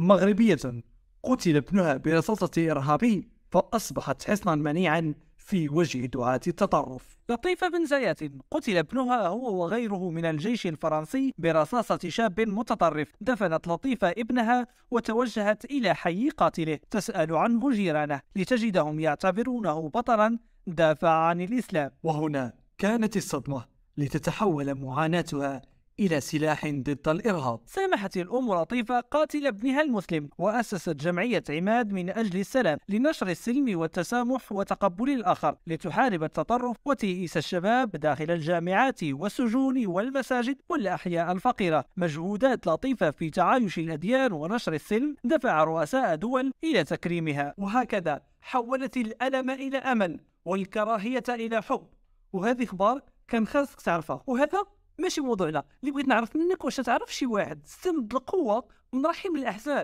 مغربية قتل ابنها برصاصة إرهابي فأصبحت حصنا منيعا في وجه دعاة التطرف. لطيفة بن زياد قتل ابنها هو وغيره من الجيش الفرنسي برصاصة شاب متطرف. دفنت لطيفة ابنها وتوجهت إلى حي قاتله تسأل عنه جيرانه لتجدهم يعتبرونه بطلا دافع عن الإسلام. وهنا كانت الصدمة لتتحول معاناتها إلى سلاح ضد الإرهاب. سامحت الأم لطيفة قاتل ابنها المسلم وأسست جمعية عماد من أجل السلام لنشر السلم والتسامح وتقبل الآخر لتحارب التطرف وتيئيس الشباب داخل الجامعات والسجون والمساجد والأحياء الفقيرة. مجهودات لطيفة في تعايش الأديان ونشر السلم دفع رؤساء دول إلى تكريمها، وهكذا حولت الألم إلى أمل والكراهية إلى حب. وهذه أخبار كان خاصك تعرفها، وهذا ماشي موضوعنا. اللي بغيت نعرف منك واش تعرف شي واحد استمد القوة من رحم الأحزاب.